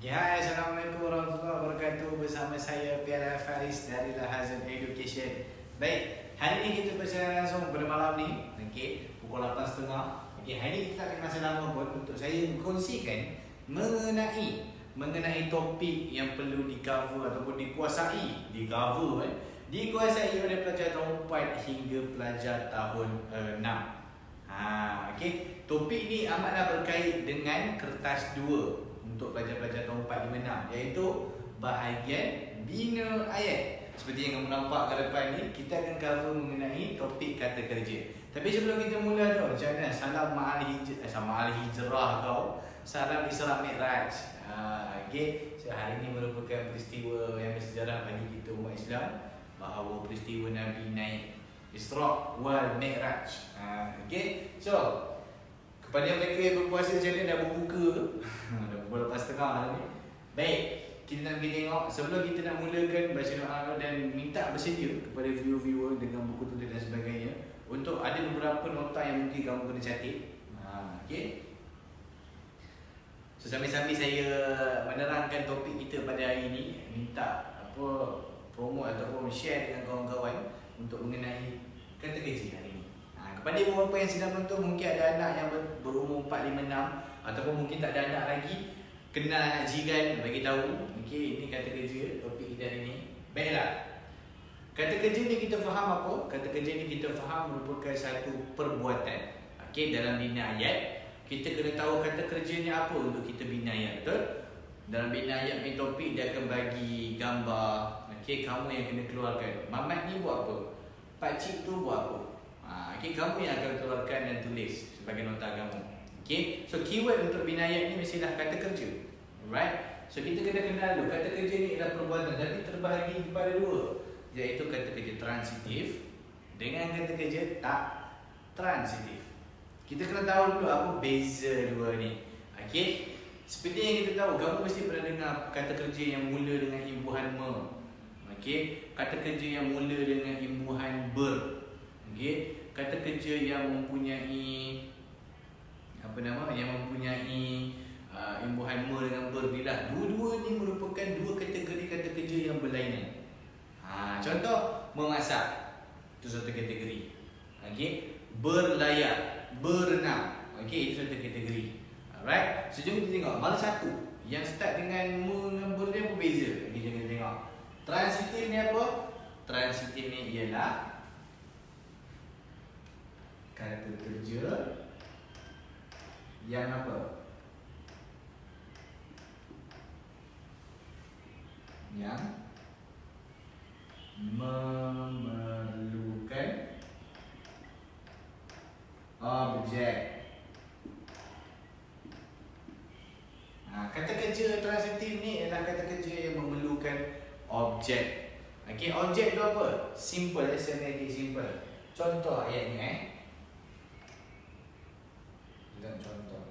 Ya, Assalamualaikum warahmatullahi wabarakatuh. Bersama saya Piala Faris dari Lahazan Education. Baik, hari ini kita bersiaran langsung pada malam ni, okey, pukul 8.30. Okey, hari ini kita tak akan masa lama pun untuk saya berkongsikan mengenai topik yang perlu di-cover ataupun dikuasai dikuasai oleh pelajar tahun 4 hingga pelajar tahun 6. Okey, topik ni amatlah berkait dengan kertas 2 untuk pelajar-pelajar tahun 4, 5, 6, iaitu bahagian bina ayat. Seperti yang kamu nampak ke depan ni, kita akan cover mengenai topik kata kerja. Tapi sebelum kita mula tu, macam mana? Salam ma'al hijrah kau, salam Isra Mi'raj. Okay. So, hari ini merupakan peristiwa yang bersejarah bagi kita umat Islam, bahawa peristiwa Nabi naik Isra wal Mi'raj. Okay. So, kepada mereka yang berpuasa macam ni, dah berbuka dah pukul 8.30 ni. Baik, kita nak pergi tengok. Sebelum kita nak mulakan baca doa dan minta bersedia kepada viewer-viewer dengan buku tulis dan sebagainya, untuk ada beberapa nota yang mungkin kamu kena catat. Okay. So, sambil-sambil saya menerangkan topik kita pada hari ini, minta promote ataupun share dengan kawan-kawan untuk mengenai kata kerja hari ini. Kepada beberapa yang sedang menonton, mungkin ada anak yang berumur 4, 5, 6, ataupun mungkin tak ada anak lagi, kenal anak jiran, bagi tahu. Okey, ini kata kerja topik kita hari ini. Baiklah. Kata kerja ni kita faham apa? Kata kerja ni kita faham merupakan satu perbuatan. Okey, dalam bina ayat, kita kena tahu kata kerja ni apa untuk kita bina ayat, betul? Dalam bina ayat ni topik dia akan bagi gambar. Okey, kamu yang kena keluarkan. Mamat ni buat apa? Pakcik tu buat apa? Okay, kamu yang akan keluarkan dan tulis sebagai nota kamu. Okay, so keyword untuk bina ayat ni mestilah kata kerja. Alright, so kita kena kenal dulu kata kerja ni adalah perbuatan, tapi terbahagi kepada dua, iaitu kata kerja transitif dengan kata kerja tak transitif. Kita kena tahu dulu apa beza dua ni. Okay, seperti yang kita tahu, kamu mesti pernah dengar kata kerja yang mula dengan imbuhan me. Okay, kata kerja yang mula dengan imbuhan ber. Okay, kata kerja yang mempunyai imbuhan me dengan ber bila dua-dua ni merupakan dua kategori kata kerja yang berlainan. Contoh, memasak, itu satu kategori. Okay, berlayar, berenang, okay, itu satu kategori. Alright, so jom kita tengok mana satu yang start dengan me dengan ber ni apa beza. Okay, jom kita tengok. Transitif ni apa? Transitif ni ialah kata kerja yang apa? Yang memerlukan objek. Kata kerja transitif ni adalah kata kerja yang memerlukan objek. Okey, objek tu apa? Simple, SMAD simple. Contoh ayat ni dan contoh.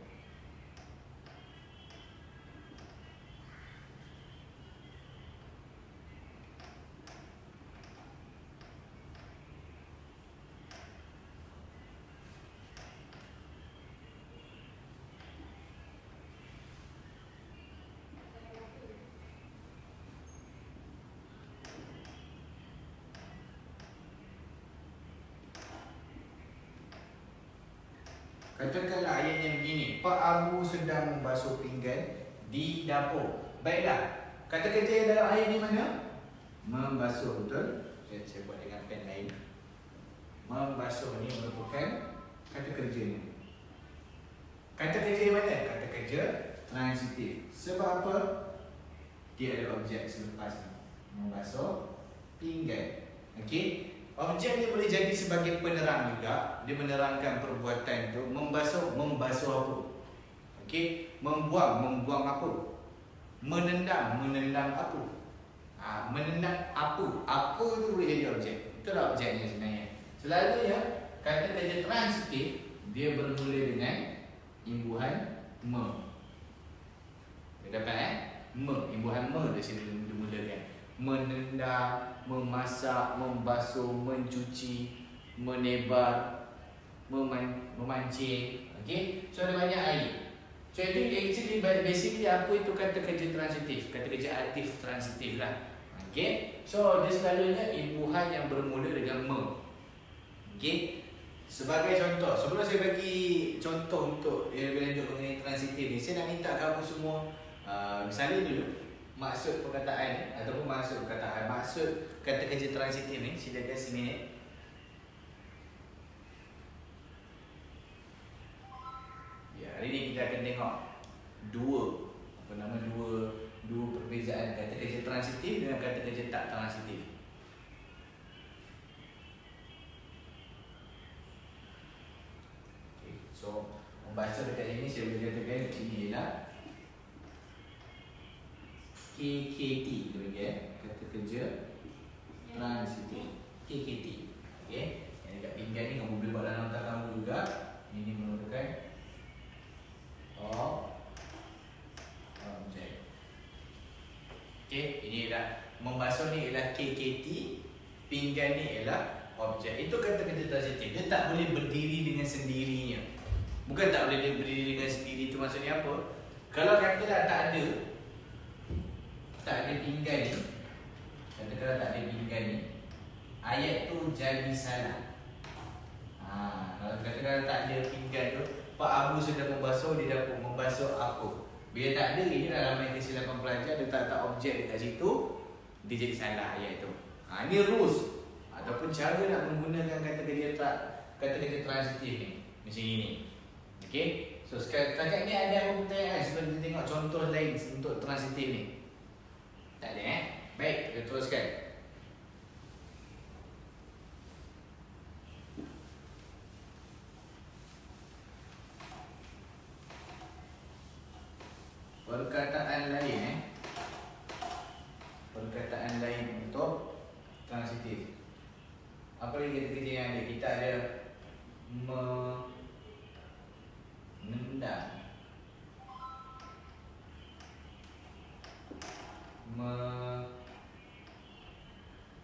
Katakanlah ayatnya begini, Pak Abu sedang membasuh pinggan di dapur. Baiklah, kata kerja yang dalam ayat ni mana? Membasuh, betul? Saya buat dengan pen lain. Membasuh ni merupakan kata kerja ni. Kata kerja yang mana? Kata kerja transitif. Sebab apa? Dia ada objek selepas ni. Membasuh pinggan. Okey? Objek ni boleh jadi sebagai penerang juga. Dia menerangkan perbuatan tu. Membasuh apa? Okey, membuang apa? Menendang apa? Menendang apa tu boleh jadi objek. Itulah objeknya sebenarnya. Selalunya kata kerja transitif dia bermula dengan imbuhan me. Dia dapat me, imbuhan me dari sini dimulakan. Menendang, memasak, membasuh, mencuci, menebar, memancing. Okey, so ada banyak air. Jadi actually basically apa itu kata kerja transitif? Kata kerja aktif transitif lah. Okay. So dia selalunya imbuhan yang bermula dengan me. Okay. Sebagai contoh, sebelum saya bagi contoh untuk lebih lanjut mengenai transitif ni, saya nak minta kamu semua misalnya dulu maksud perkataan ni ataupun maksud kata kerja transitif ni. Silakan seminit. Ya, hari ni kita akan tengok dua perbezaan kata kerja transitif dengan kata kerja tak transitif. Okay, so bahasa dekat sini saya boleh katakan ini ialah KKT tu kata kerja transitif. KKT. Okey. Yang dekat pinggan ni kamu boleh buat dalam nota kamu juga. Ini merupakan objek. Okey, ini ialah membasuh ni ialah KKT, pinggan ni ialah objek. Itu kata kerja transitif. Dia tak boleh berdiri dengan sendirinya. Bukan tak boleh berdiri dengan sendiri, itu maksudnya apa? Kalau katalah tak ada pinggan ni. Katakanlah tak ada pinggan ni, ayat tu jadi salah. Kalau katakanlah tak ada pinggan tu, Pak Abu sedang membasuh di dapur, membasuh apa? Bila tak ada, ini dalam kesilapan pelajar, dia tak objek dekat situ, dia jadi salah ayat tu. Ini rules ataupun cara nak menggunakan kata kerja transitif ni. Macam ini. Okey. So setakat ni ada apa pertanyaan sebelum kita tengok contoh lain untuk transitif ni? Tak ada Baik, kita teruskan. Perkataan lain untuk transitif. Apa lagi kata-kata yang ada? Kita ada menendang,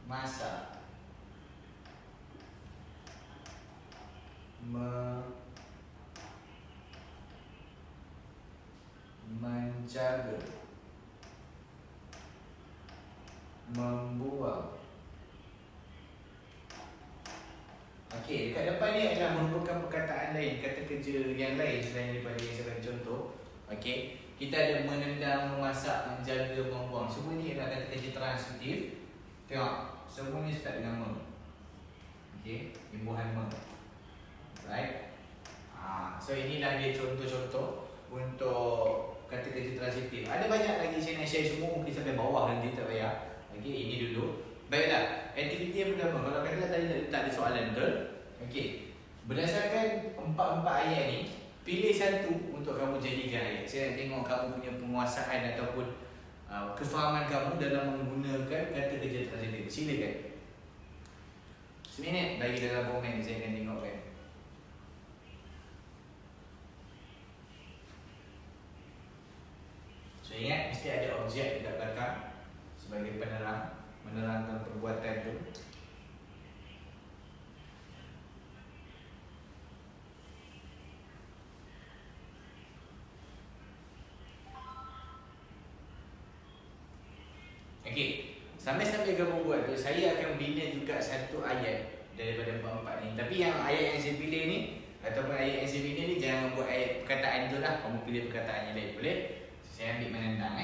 memasak, menjaga, membuang. Okey, dekat depan ni adalah merupakan perkataan lain, kata kerja yang lain selain daripada yang saya bagi contoh. Okey, kita ada menendang, memasak, menjaga, membuang. Semua ni adalah kata kerja transitif. Tengok, semua ni start dengan me. Okey, imbuhan me. Right? So inilah dia contoh-contoh untuk kata kerja transitif. Ada banyak lagi saya nak share, semua mungkin sampai bawah nanti tak payah. Okey, ini dulu. Baiklah, aktiviti yang pertama. Kalau kata tadi tak ada soalan, betul? Okey. Berdasarkan empat ayat ni, pilih satu untuk kamu jadikan ayat. Saya nak tengok kamu punya penguasaan ataupun kefahaman kamu dalam menggunakan kata kerja transitif. Silakan. Seminit bagi dalam komen, saya akan tengokkan. So ingat, mesti ada objek dekat belakang sebagai penerang, menerangkan perbuatan tu. Okey, sambil-sambil kamu buat tu, saya akan bina juga satu ayat daripada empat-empat ni. Tapi yang ayat yang saya pilih ni ataupun ayat yang saya bina ni, jangan buat ayat perkataan tu lah. Kamu pilih perkataan yang lain, boleh? Saya ambil menendang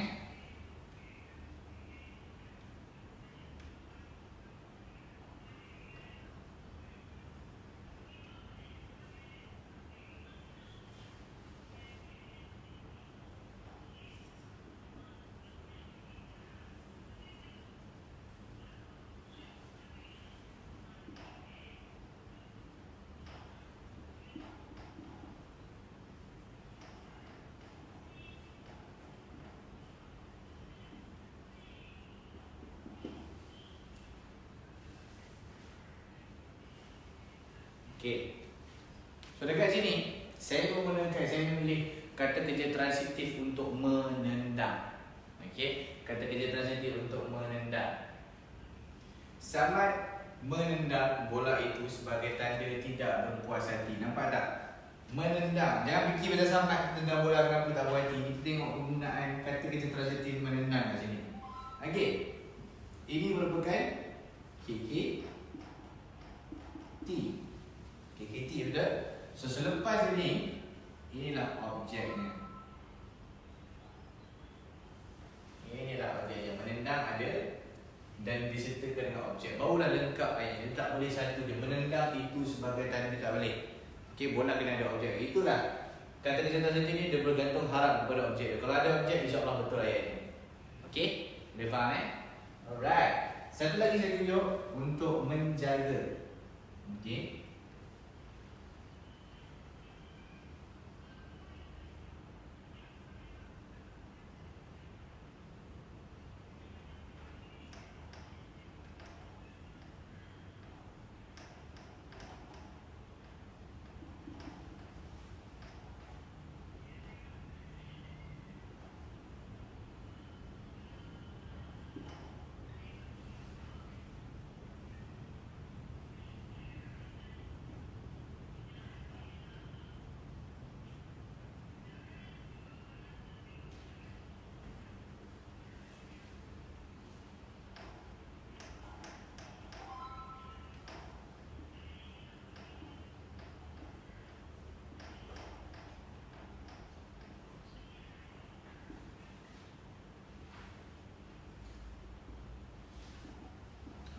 Okey. So dekat sini saya memilih kata kerja transitif untuk menendang. Okey, kata kerja transitif untuk menendang. Samad menendang bola itu sebagai tanda tidak berpuas hati. Nampak tak? Menendang. Jangan fikir pada sampai tendang bola kenapa tak buat hati. Kita tengok penggunaan kata kerja transitif menendang kat sini. Okey. Ini merupakan KKT. KKT betul? So selepas ini, inilah objeknya. Inilah objek yang menendang ada dan disertakan dengan objek. Barulah lengkap ayat. Dia tak boleh satu je. Menendang itu sebagai tanda tak boleh. Okey, bola kena ada objek. Itulah kata kerja transitif ni dia bergantung harap kepada objek. Kalau ada objek, insya-Allah betul ayatnya. Okey? Boleh faham Alright. Satu lagi saya tunjuk untuk menjaga. Okey.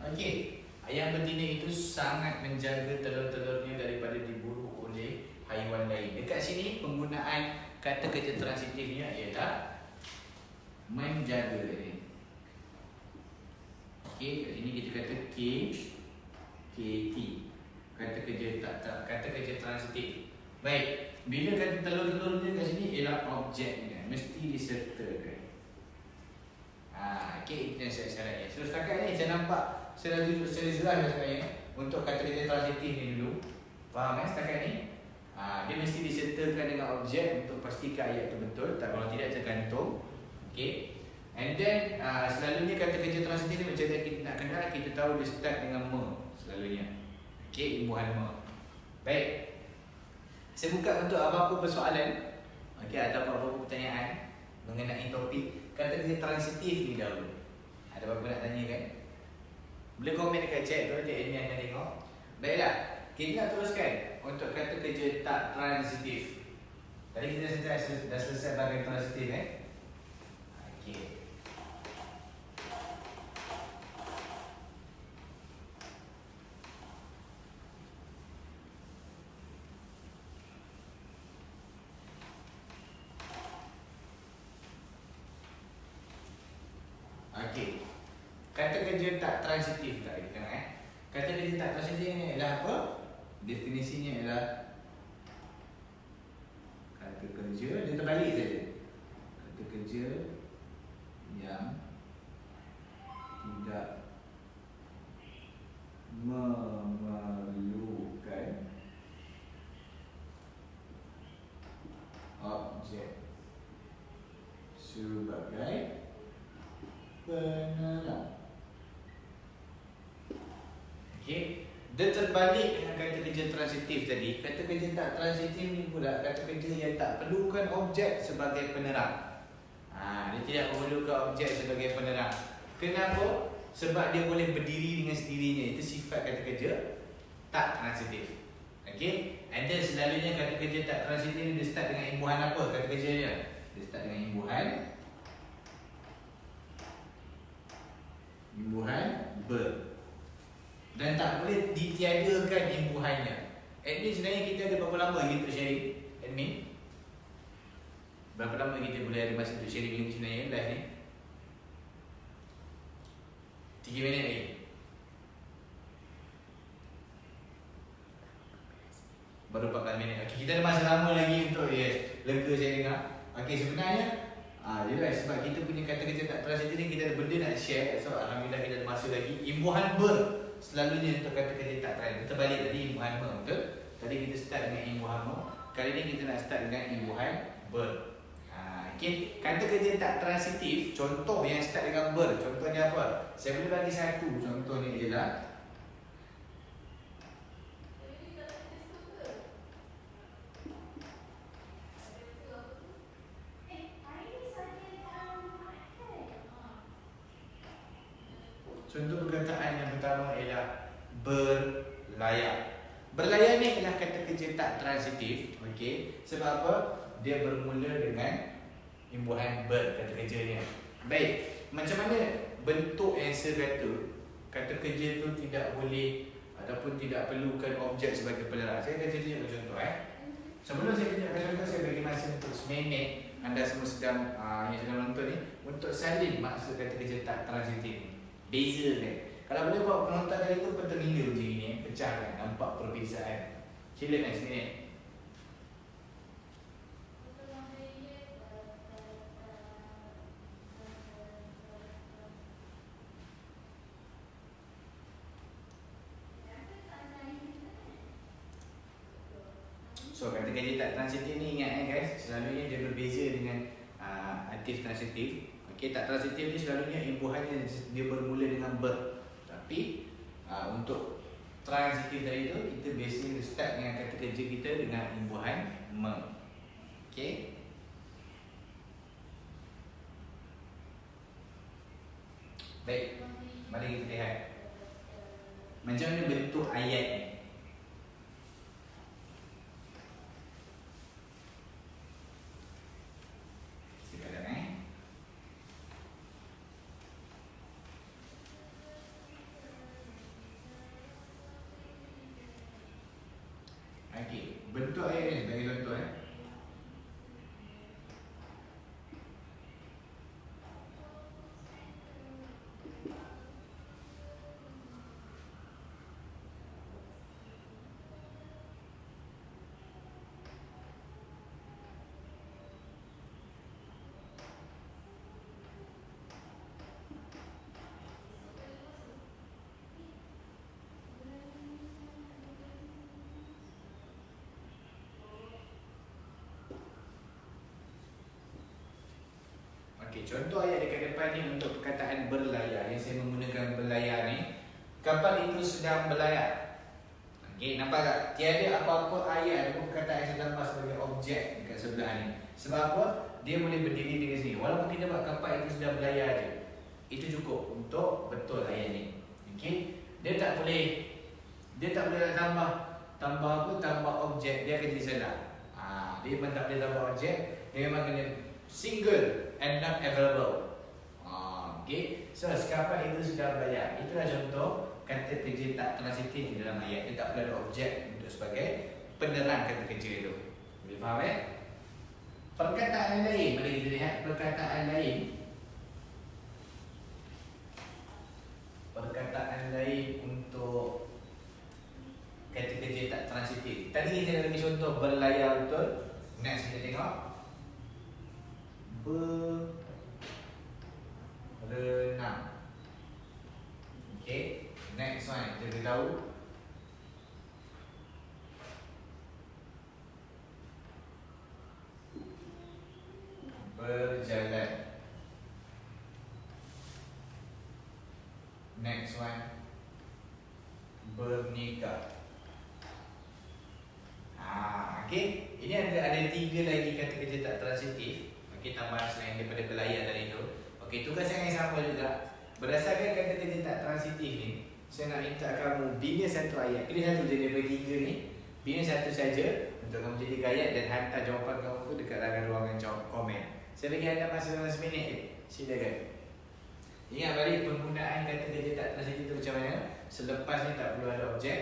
Okey, ayam betina itu sangat menjaga telur-telurnya daripada diburu oleh haiwan lain. Dekat sini penggunaan kata kerja transitifnya ialah menjaga ni. Okey, kat sini kita kata KT. Kata kerja transitif. Baik, bila kata telur-telurnya kat sini ialah objeknya, mesti disertakan. Okey, itu yang saya syaratnya. So setakat ni saya nampak saya dah tunjuk secara jelas sebenarnya untuk kata kerja transitif ni dulu. Faham setakat ni? Dia mesti disertakan dengan objek untuk pastikan ayat tu betul. Tak, kalau tidak tergantung. Okey. And then selalunya kata kerja transitif ni macam kita nak kenal, kita tahu dia start dengan me selalunya. Okey, imbuhan me. Baik. Saya buka untuk apa-apa persoalan, okey, atau apa-apa pertanyaan mengenai topik kata kerja transitif ni dahulu. Ada apa-apa nak tanya kan? Boleh komen dekat chat tu, Cik Admin nak tengok. Baiklah, kita nak teruskan untuk kata kerja tak transitif. Tadi kita dah selesai bahagian transitif Okey. Okey. Kata kerja tak transitif tak kita tengok Kata kerja tak transitif ni ialah apa? Definisinya ialah kata kerja, dia terbalik saja. Kata kerja yang tidak memerlukan objek sebagai penerang. Okey, dia terbalik dengan kata kerja transitif tadi. Kata kerja tak transitif ni pula kata kerja yang tak perlukan objek sebagai penerang. Dia tidak memerlukan objek sebagai penerang. Kenapa? Sebab dia boleh berdiri dengan sendirinya. Itu sifat kata kerja tak transitif. Okey, and then selalunya kata kerja tak transitif ni dia start dengan imbuhan apa kata kerja dia? Dia start dengan imbuhan ber. Dan tak boleh ditiadakan imbuhannya. Admin sebenarnya kita ada berapa lama lagi untuk sharing? Admin? Berapa lama kita boleh ada masa untuk sharing link sebenarnya live ni? 3 minit lagi. Baru 14 minit. Okey, kita ada masa lama lagi untuk lega saya dengar. Okey, sebenarnya yelah, sebab kita punya kata kerja tak transitif ni kita ada benda nak share. So alhamdulillah kita ada masa lagi. Imbuhan ber selalunya untuk kata kerja tak transitif. Kita balik tadi imbuhan ber, betul? Tadi kita start dengan imbuhan ber. Kali ni kita nak start dengan imbuhan ber. Okay. Kata kerja tak transitif, contoh yang start dengan ber. Contohnya apa? Saya boleh bagi satu. Contohnya ialah Contoh perkataan yang pertama ialah berlayar. Berlayar ni adalah kata kerja tak transitif. Okey. Sebab apa? Dia bermula dengan imbuhan ber, kata kerjanya. Baik. Macam mana bentuk yang saya kata kerja tu tidak boleh ataupun tidak perlukan objek sebagai penerang. Saya akan tunjukkan contoh. Sebelum saya tunjukkan contoh, saya bagi masa untuk seminit. Anda semua sedang yang sedang menonton ni untuk salin maksud kata kerja tak transitif ni. Beza kan. Kalau boleh buat penonton tadi tu terhingga macam ni, pecah kan, nampak perbezaan. Silakan seminit. So kata kerja tak transitif ni ingat guys, selalunya dia berbeza dengan aktif transitif. Okey, tak transitif ni selalunya imbuhannya dia bermula dengan ber. Tapi untuk transitif tadi tu kita biasanya start dengan kata kerja kita dengan imbuhan me. Okey. Baik, mari kita lihat macam mana bentuk ayat ni. Okey, bentuk ayat ni sebagai contoh Okey, contoh ayat dekat depan ni untuk perkataan berlayar yang saya menggunakan berlayar ni. Kapal itu sedang berlayar. Okey, nampak tak? Tiada apa-apa ayat ataupun perkataan yang sedang sebagai objek dekat sebelah ni. Sebab apa? Dia boleh berdiri di sini. Walaupun kita buat kapal itu sedang berlayar je. Itu cukup untuk betul ayat ni. Okey? Dia tak boleh tambah apa? Tambah objek. Dia akan jadi salah. Dia memang tak boleh tambah objek. Dia memang kena single and not available. Okay. So kapal itu sudah berlayar. Itulah contoh kata kerja tak transitif di dalam ayat. Dia tak perlu ada objek untuk sebagai penerang kata kerja itu. Boleh faham Perkataan lain, mari kita lihat perkataan lain. Perkataan lain untuk kata kerja tak transitif. Tadi kita bagi contoh berlayar betul. Next kita tengok berenang. Okay, next one kita beritahu berjalan. Next one bernikah. Okay, ini ada tiga lagi kata kerja tak transitif. Okey, tambahan selain daripada berlayar tadi tu. Okey, tugas yang sama juga. Berdasarkan kata kerja tak transitif ni, saya nak minta kamu bina satu ayat. Pilih satu je daripada tiga ni. Bina satu saja untuk kamu jadi ayat dan hantar jawapan kamu tu dekat dalam ruangan komen. Saya bagi anda masa dalam seminit je. Silakan. Ingat balik penggunaan kata kerja tak transitif tu macam mana? Selepas ni tak perlu ada objek.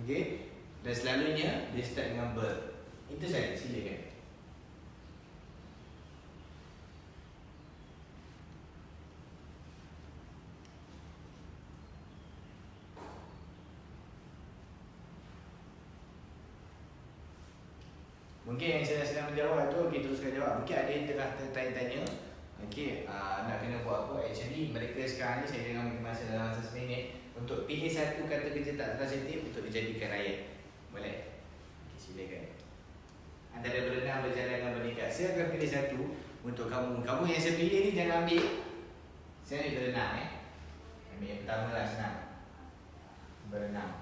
Okey. Dan selalunya dia start dengan ber. Itu saja, silakan. Mungkin yang saya sedang menjawab tu, kita teruskan jawab. Mungkin ada yang tengah tanya-tanya, okey, nak kena buat apa? Actually, mereka sekarang ni saya tengah bagi masa dalam masa seminit untuk pilih satu kata kerja tak transitif untuk dijadikan ayat. Boleh? Okay, silakan. Antara berenang, berjalan dan bernikah. Saya akan pilih satu untuk kamu. Kamu yang saya pilih ni jangan ambil. Saya ni berenang Ambil yang pertama lah, senang. Berenang.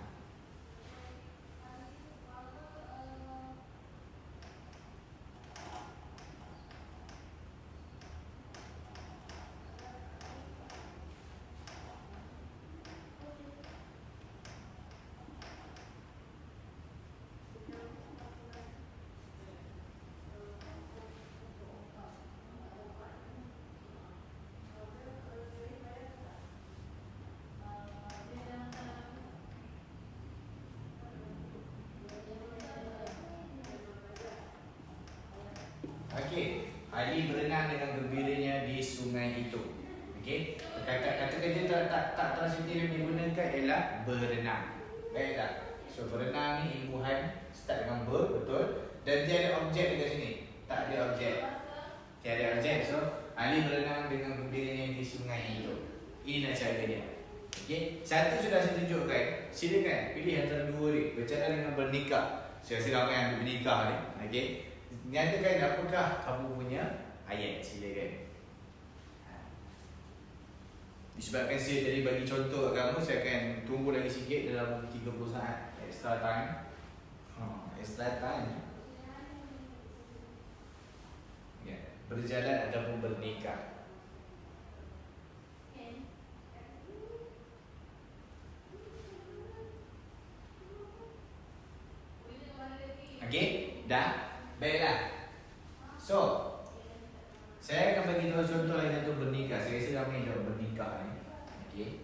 Okey, Ali berenang dengan gembiranya di sungai itu. Okey, kata kerja tak transitif yang digunakan ialah berenang. Baiklah. So berenang ni imbuhan start dengan ber, betul? Dan tiada objek dekat sini. Tak ada objek. Tiada objek. So Ali berenang dengan gembiranya di sungai itu. Inilah caranya. Okey, satu sudah saya tunjukkan. Silakan pilih antara dua ni. Bercakap dengan bernikah. Saya rasa ramai yang bernikah ni. Okey. Nyatakan apakah kamu punya ayat. Silakan. Disebabkan saya tadi bagi contoh kat kamu, saya akan tunggu lagi sikit dalam 30 saat. Extra time. Extra time. Ya, berjalan ataupun bernikah. Okey, dah. Baiklah. So, saya akan bagi tahu contoh lain untuk bernikah. Saya rasa ramai yang bernikah ni. Okey.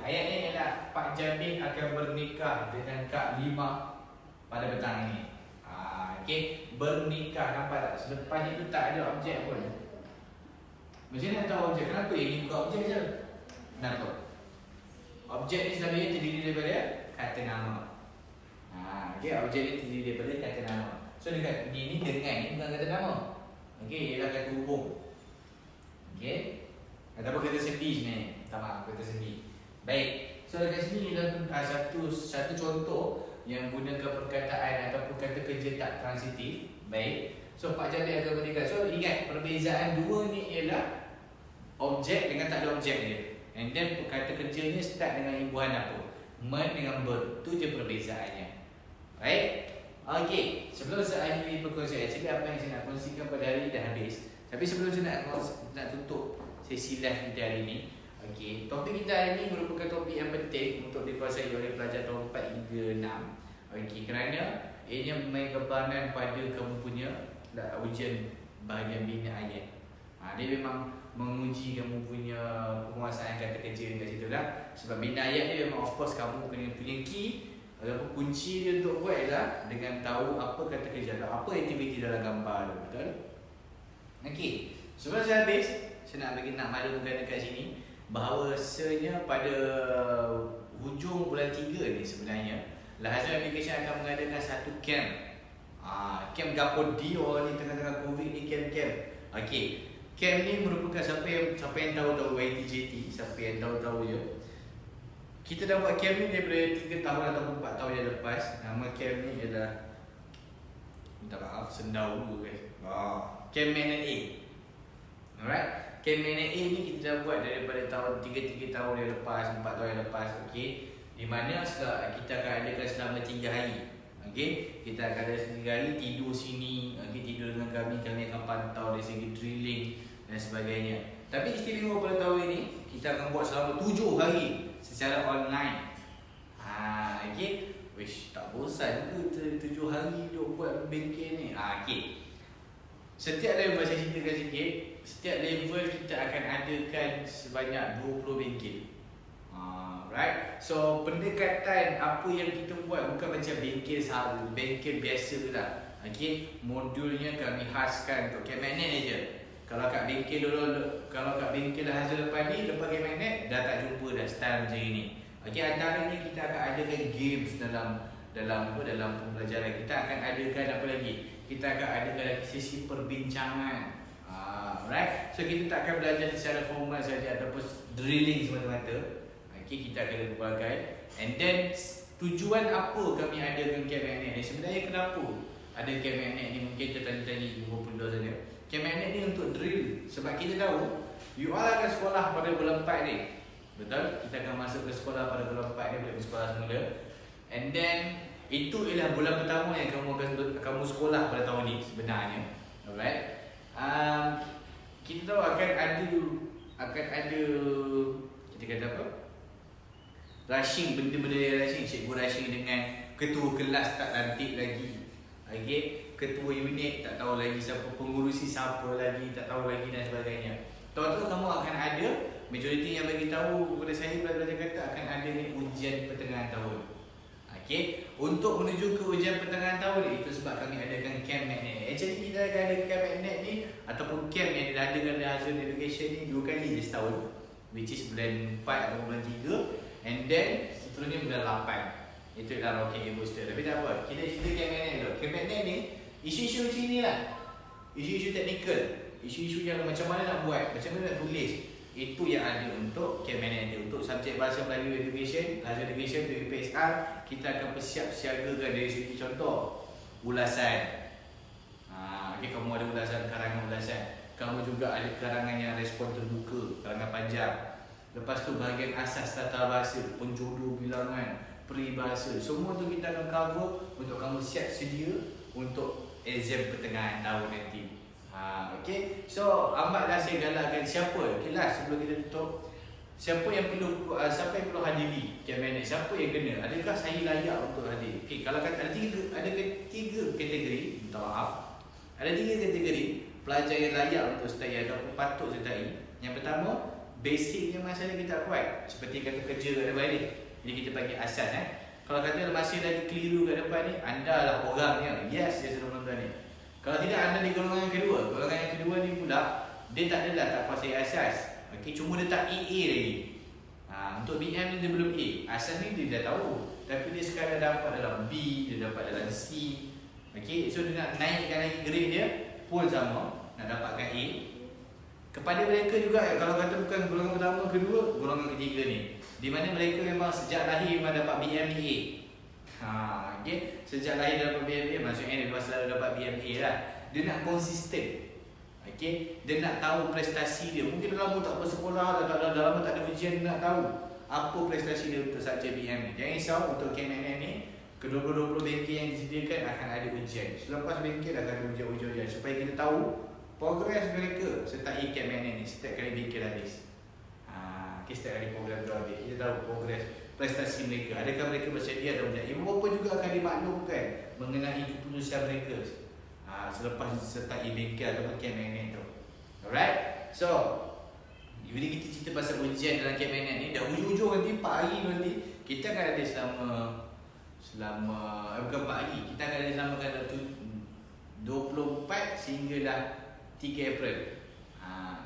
Ayat ni ialah Pak Jabir akan bernikah dengan Kak Lima pada petang ini. Okey, bernikah, nampak tak? Selepas itu tak ada objek pun. Macam mana tahu objek? Kenapa ini bukan objek je? Kenapa? Objek ni selalunya terdiri daripada kata nama. Okey, objek ni terdiri daripada kata nama. So dekat ni dengan ni bukan kata nama. Okey, ialah kata hubung. Okey. Ataupun kata sendi sebenarnya. Tak maaf, kata sendi. Baik, so dekat sini ialah satu contoh yang gunakan perkataan ataupun kata kerja tak transitif. Baik, so Pak Jabir akan bernikah. So ingat, perbezaan dua ni ialah objek dengan tak ada objek dia. And then kata kerjanya start dengan imbuhan apa? Men dengan ber. Tu je perbezaannya. Baik, okey, sebelum saya akhiri perkongsian, actually apa yang saya nak kongsikan pada hari ini dah habis. Tapi sebelum saya nak tutup sesi live kita hari ini, okey, topik kita hari ini merupakan topik yang penting untuk dikuasai oleh pelajar tahun 4 hingga 6. Okey, kerana ianya memberikan peranan pada kamu punya ujian bahagian bina ayat. Dia memang menguji kamu punya penguasaan kata kerja dekat situ lah. Sebab bina ayat ni memang of course kamu kena punya key ataupun kunci dia untuk buat ialah dengan tahu apa kata kerja atau apa aktiviti dalam gambar tu, betul? Okey, sebelum saya habis, saya nak maklumkan dekat sini bahawasanya pada hujung bulan 3 ni sebenarnya Lahazan Application akan mengadakan satu camp. Camp Gapodi orang ni tengah-tengah Covid ni camp. Okey, camp ni merupakan siapa yang tahu YTJT, siapa yang tahu je. Kita dah buat camp ni daripada 3 tahun ataupun 4 tahun yang lepas. Nama camp ni ialah, minta maaf, sendau dulu guys. Camp Magnet A. Alright. Camp Magnet A ni kita dah buat daripada tahun 3 tahun yang lepas, 4 tahun yang lepas. Okey, di mana kita akan adakan selama 3 hari. Okey, kita akan ada 3 hari tidur sini. Okey, tidur dengan kami akan pantau dari segi drilling dan sebagainya. Tapi istimewa pada tahun ini kita akan buat selama 7 hari secara online. Okey, wish tak bosan ke 7 hari duk buat bengkel ni? Okey. Setiap level saya ceritakan sikit, setiap level kita akan adakan sebanyak 20 bengkel. Right? So pendekatan apa yang kita buat bukan macam bengkel biasa lah. Okey, modulnya kami khaskan untuk camp magnet aja. Kalau kat bengkel hasil lepas ni, lepas camp magnet dah tak jumpa dah style macam ni. Okey, antaranya kita akan adakan games dalam pembelajaran. Kita akan adakan apa lagi? Kita akan adakan sesi perbincangan. Right? So kita tak akan belajar secara formal saja ataupun drilling semata-mata. Okay, kita akan ada berbagai. And then tujuan apa kami adakan camp magnet ni? Sebenarnya kenapa ada camp magnet ni? Mungkin tertanya-tanya ibu bapa saja. Camp magnet ni untuk drill. Sebab kita tahu you all akan sekolah pada bulan 4 ni. Betul? Kita akan masuk ke sekolah pada bulan 4 ni, balik ke sekolah semula. And then itu ialah bulan pertama yang kamu sekolah pada tahun ni sebenarnya. Alright. Kita tahu akan ada kita kata apa? Rushing, benda-benda yang rushing. Cikgu rushing dengan ketua kelas tak lantik lagi. Okay? Ketua unit tak tahu lagi siapa, pengurusi siapa lagi tak tahu lagi dan sebagainya. Tahu-tahu kamu akan ada majoriti yang bagi tahu kepada saya pelajar kata akan ada ni ujian pertengahan tahun. Okey, untuk menuju ke ujian pertengahan tahun ni, itu sebab kami adakan camp magnet. Actually kita akan ada camp magnet ni ataupun camp yang diadakan oleh Hazard Education ni 2 kali je setahun, which is bulan 4 atau bulan 3, and then seterusnya bulan 8. Itu adalah Rocket Booster. Tapi tak apa, kita cerita camp magnet dulu. Camp magnet ni isu-isu macam ni lah, isu-isu teknikal, isu-isu yang macam mana nak buat, macam mana nak tulis. Itu yang ada untuk camp magnet. Untuk subjek Bahasa Melayu Education, Bahasa Education dari PSR, kita akan persiap siagakan dari segi contoh ulasan. Okay, kamu ada ulasan, karangan ulasan. Kamu juga ada karangan yang respon terbuka, karangan panjang. Lepas tu bahagian asas tata bahasa, penjodoh bilangan, peribahasa. Semua tu kita akan cover untuk kamu siap sedia untuk exam pertengahan tahun nanti. Okay, so amatlah saya galakkan siapa, okay lah, sebelum kita tutup, siapa yang perlu hadiri camp magnet, siapa yang kena, adakah saya layak untuk hadir. Okay, kalau kata ada tiga kategori, minta maaf, ada 3 kategori pelajar yang layak untuk sertai ataupun patut sertai. Yang pertama, basicnya masalah kita kuat, seperti kata kerja kat depan ni, jadi kita bagi asas. Kalau kata masih lagi keliru kat depan ni, anda lah orangnya, yes dia sudah menonton ni. Kalau tidak, anda di golongan yang kedua. Golongan yang kedua ni pula, dia tak adalah tak kuasai asas. Okay, cuma dia tak AA lagi. Untuk BM ni dia belum A. Asas ni dia dah tahu, tapi dia sekarang dapat dalam B, dia dapat dalam C. Okay, so dia nak naikkan lagi grade dia pun sama, nak dapatkan A. Kepada mereka juga, kalau kata bukan golongan pertama, kedua, golongan ketiga ni, di mana mereka memang sejak lahir memang dapat BM ni A. Okay, sejak lahir dapat BMA, maksudnya dia selalu dapat BMA lah. Dia nak konsisten. Okay, dia nak tahu prestasi dia. Mungkin lama tak bersekolah, dah lama tak ada ujian, dia nak tahu apa prestasi dia untuk subjek BM ni. Jangan risau, untuk camp magnet ni, ke-20 bengkel yang disediakan akan ada ujian. Selepas bengkel akan ada ujian-ujian supaya kita tahu progres mereka sertai camp magnet ni setiap kali bengkel habis. Okay, setiap kali program tu habis, kita tahu progres prestasi mereka. Adakah mereka bersedia atau tidak? Ibu bapa juga akan dimaklumkan mengenai keputusan mereka selepas sertai bengkel atau camp magnet tu. Alright? So, bila kita cerita pasal ujian dalam camp magnet ni, dah hujung-hujung nanti 4 hari nanti, kita akan ada selama bukan 4 hari, kita akan ada selama 24 sehinggalah 3 April.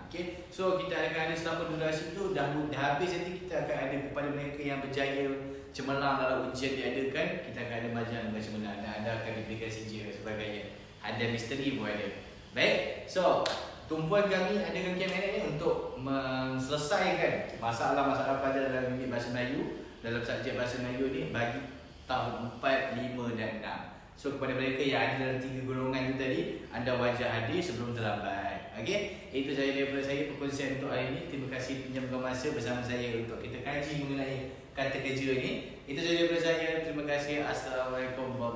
Okay, so kita akan ada selama durasi tu dah habis nanti, kita akan ada kepada mereka yang berjaya cemerlang dalam ujian diadakan, kita akan ada majlis cemerlang dan anda akan diberikan sijil dan sebagainya. Ada misteri pun ada. Baik, so tumpuan kami adakan camp magnet ni untuk menyelesaikan masalah-masalah pada dalam unit Bahasa Melayu, dalam subjek Bahasa Melayu ni bagi tahun 4, 5 dan 6. So kepada mereka yang ada dalam 3 golongan itu tadi, anda wajib hadir sebelum terlambat. Okey, itu sahaja daripada saya perkongsian untuk hari ini. Terima kasih pinjamkan masa bersama saya untuk kita kaji mengenai kata kerja ini. Itu sahaja daripada saya. Terima kasih. Assalamualaikum warahmatullahi wabarakatuh.